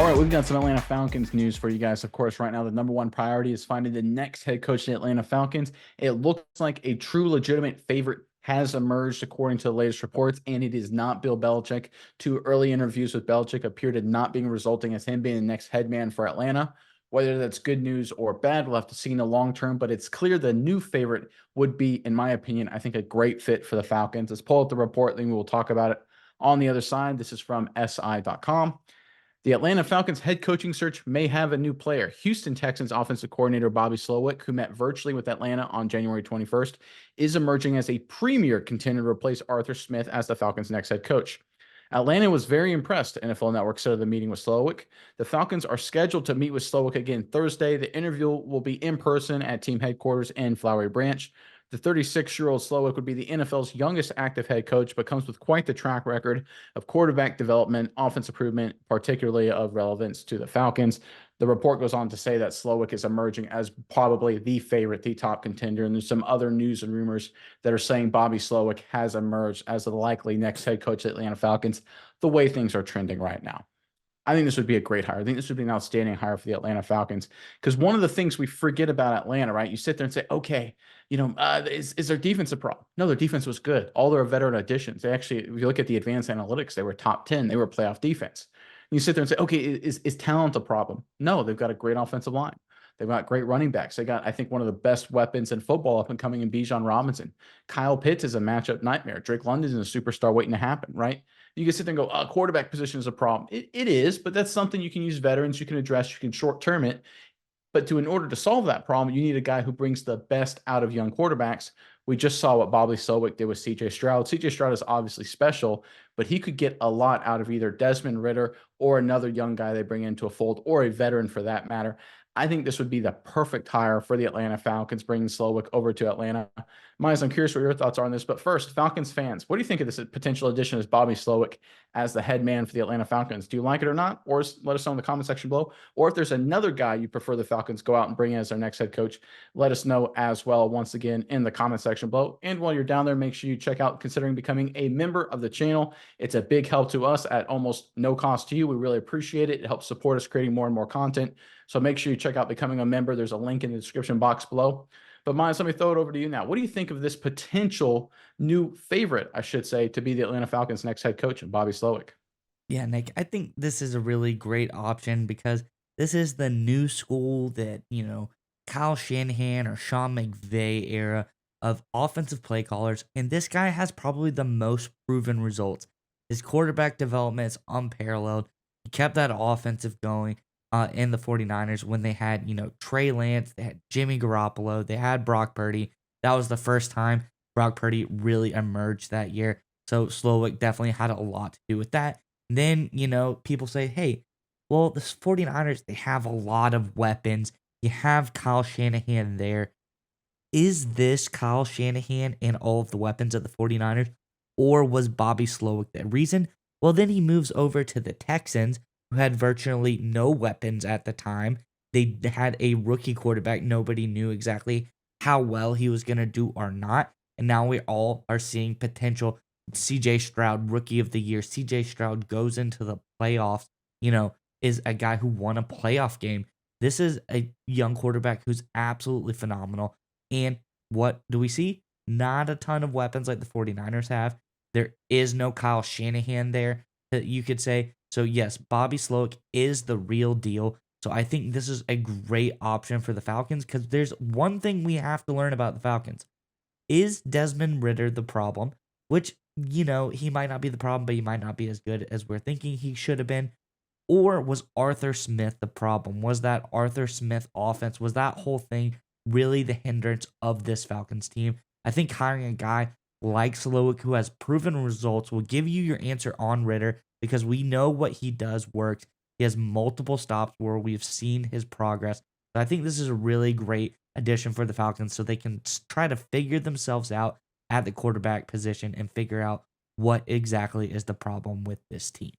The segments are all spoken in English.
All right, we've got some Atlanta Falcons news for you guys. Of course, right now, the number one priority is finding the next head coach of the Atlanta Falcons. It looks like a true legitimate favorite has emerged according to the latest reports, and it is not Bill Belichick. Two early interviews with Belichick appear to not being resulting as him being the next head man for Atlanta. Whether that's good news or bad, we'll have to see in the long term, but it's clear the new favorite would be, in my opinion, I think a great fit for the Falcons. Let's pull up the report, then we'll talk about it on the other side. This is from SI.com. The Atlanta Falcons head coaching search may have a new player. Houston Texans offensive coordinator Bobby Slowick, who met virtually with Atlanta on January 21st, is emerging as a premier contender to replace Arthur Smith as the Falcons' next head coach. Atlanta was very impressed, NFL Network said of the meeting with Slowick. The Falcons are scheduled to meet with Slowick again Thursday. The interview will be in person at team headquarters in Flowery Branch. The 36-year-old Slowick would be the NFL's youngest active head coach, but comes with quite the track record of quarterback development, offense improvement, particularly of relevance to the Falcons. The report goes on to say that Slowick is emerging as probably the favorite, the top contender. And there's some other news and rumors that are saying Bobby Slowick has emerged as the likely next head coach of the Atlanta Falcons, the way things are trending right now. I think this would be a great hire. I think this would be an outstanding hire for the Atlanta Falcons, because one of the things we forget about Atlanta, right? You sit there and say, okay, is their defense a problem? No, their defense was good. All their veteran additions. They actually, if you look at the advanced analytics, they were top 10. They were playoff defense. And you sit there and say, okay, is talent a problem? No, they've got a great offensive line. They've got great running backs. They got, I think, one of the best weapons in football up and coming in Bijan Robinson. Kyle Pitts is a matchup nightmare. Drake London is a superstar waiting to happen, right? You can sit there and go, quarterback position is a problem. It is, but that's something you can use veterans, you can address, you can short term it. But in order to solve that problem, you need a guy who brings the best out of young quarterbacks. We just saw what Bobby Slowick did with CJ Stroud. CJ Stroud is obviously special, but he could get a lot out of either Desmond Ridder or another young guy they bring into a fold, or a veteran for that matter. I think this would be the perfect hire for the Atlanta Falcons, bringing Slowick over to Atlanta. Miles, I'm curious what your thoughts are on this. But first, Falcons fans, what do you think of this potential addition as Bobby Slowick as the head man for the Atlanta Falcons? Do you like it or not? Or let us know in the comment section below. Or if there's another guy you prefer the Falcons go out and bring in as their next head coach, let us know as well, once again, in the comment section below. And while you're down there, make sure you check out considering becoming a member of the channel. It's a big help to us at almost no cost to you. We really appreciate it. It helps support us creating more and more content. So make sure you check out becoming a member. There's a link in the description box below. But Miles, let me throw it over to you now. What do you think of this potential new favorite, I should say, to be the Atlanta Falcons' next head coach, Bobby Slowick? Yeah, Nick, I think this is a really great option because this is the new school that, Kyle Shanahan or Sean McVay era of offensive play callers. And this guy has probably the most proven results. His quarterback development is unparalleled. He kept that offensive going in the 49ers when they had, Trey Lance, they had Jimmy Garoppolo, they had Brock Purdy. That was the first time Brock Purdy really emerged that year. So Slowick definitely had a lot to do with that. Then, people say, hey, well, the 49ers, they have a lot of weapons. You have Kyle Shanahan there. Is this Kyle Shanahan and all of the weapons of the 49ers? Or was Bobby Slowick the reason? Well, then he moves over to the Texans, who had virtually no weapons at the time. They had a rookie quarterback. Nobody knew exactly how well he was going to do or not. And now we all are seeing potential. CJ Stroud, rookie of the year. CJ Stroud goes into the playoffs, is a guy who won a playoff game. This is a young quarterback who's absolutely phenomenal. And what do we see? Not a ton of weapons like the 49ers have. There is no Kyle Shanahan there that you could say. So, yes, Bobby Slowick is the real deal. So, I think this is a great option for the Falcons because there's one thing we have to learn about the Falcons. Is Desmond Ridder the problem? Which, he might not be the problem, but he might not be as good as we're thinking he should have been. Or was Arthur Smith the problem? Was that Arthur Smith offense, was that whole thing really the hindrance of this Falcons team? I think hiring a guy like Slowick who has proven results will give you your answer on Ridder because we know what he does works. He has multiple stops where we've seen his progress. So I think this is a really great addition for the Falcons so they can try to figure themselves out at the quarterback position and figure out what exactly is the problem with this team.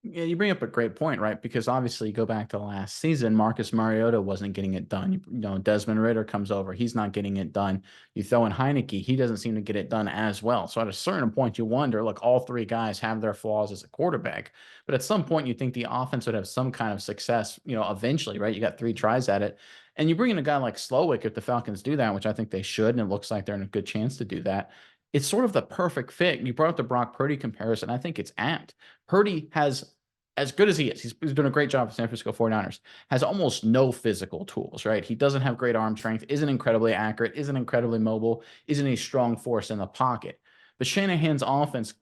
Yeah, you bring up a great point, right? Because obviously, you go back to last season, Marcus Mariota wasn't getting it done. Desmond Ritter comes over, he's not getting it done. You throw in Heineke, he doesn't seem to get it done as well. So at a certain point, you wonder, look, all three guys have their flaws as a quarterback, but at some point, you think the offense would have some kind of success, eventually, right? You got three tries at it. And you bring in a guy like Slowick if the Falcons do that, which I think they should, and it looks like they're in a good chance to do that. It's sort of the perfect fit. You brought up the Brock Purdy comparison. I think it's apt. Purdy has, as good as he is, he's doing a great job for San Francisco 49ers, has almost no physical tools, right? He doesn't have great arm strength, isn't incredibly accurate, isn't incredibly mobile, isn't a strong force in the pocket. But Shanahan's offense,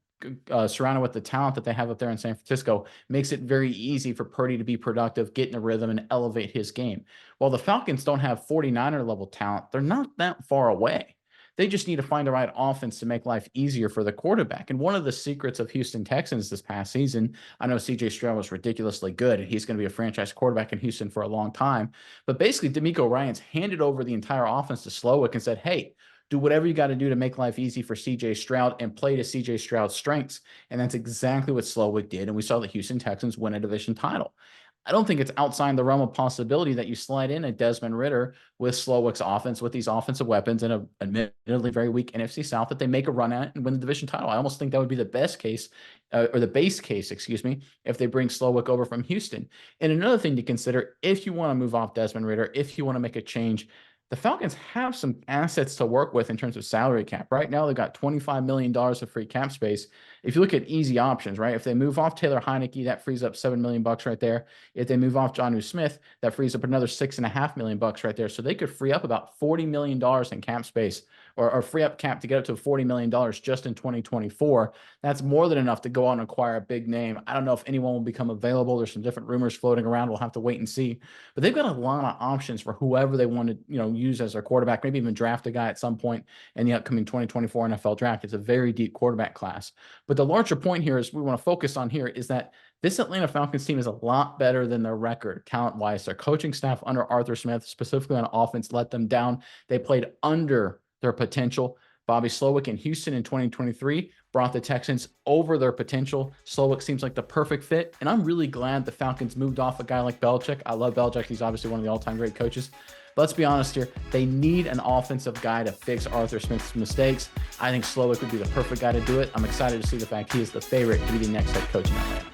surrounded with the talent that they have up there in San Francisco, makes it very easy for Purdy to be productive, get in a rhythm, and elevate his game. While the Falcons don't have 49er level talent, they're not that far away. They just need to find the right offense to make life easier for the quarterback. And one of the secrets of Houston Texans this past season, I know CJ Stroud was ridiculously good, and he's going to be a franchise quarterback in Houston for a long time. But basically, D'Amico Ryans handed over the entire offense to Slowick and said, hey, do whatever you got to do to make life easy for CJ Stroud and play to CJ Stroud's strengths. And that's exactly what Slowick did. And we saw the Houston Texans win a division title. I don't think it's outside the realm of possibility that you slide in a Desmond Ritter with Slowick's offense, with these offensive weapons and a admittedly very weak NFC South, that they make a run at and win the division title. I almost think that would be the best case, or the base case, excuse me, if they bring Slowick over from Houston. And another thing to consider, if you want to move off Desmond Ritter, if you want to make a change, the Falcons have some assets to work with in terms of salary cap. Right now, they've got $25 million of free cap space. If you look at easy options, right? If they move off Taylor Heineke, that frees up $7 million right there. If they move off Jonnu Smith, that frees up another $6.5 million right there. So they could free up about $40 million in cap space, or free up cap to get up to $40 million just in 2024. That's more than enough to go out and acquire a big name. I don't know if anyone will become available. There's some different rumors floating around. We'll have to wait and see. But they've got a lot of options for whoever they want to, use as their quarterback, maybe even draft a guy at some point in the upcoming 2024 NFL draft. It's a very deep quarterback class. But the larger point here is we want to focus on here is that this Atlanta Falcons team is a lot better than their record talent-wise. Their coaching staff under Arthur Smith, specifically on offense, let them down. They played under their potential. Bobby Slowick in Houston in 2023 brought the Texans over their potential. Slowick seems like the perfect fit, and I'm really glad the Falcons moved off a guy like Belichick. I love Belichick. He's obviously one of the all-time great coaches. But let's be honest here. They need an offensive guy to fix Arthur Smith's mistakes. I think Slowick would be the perfect guy to do it. I'm excited to see the fact he is the favorite to be the next head coach in Atlanta.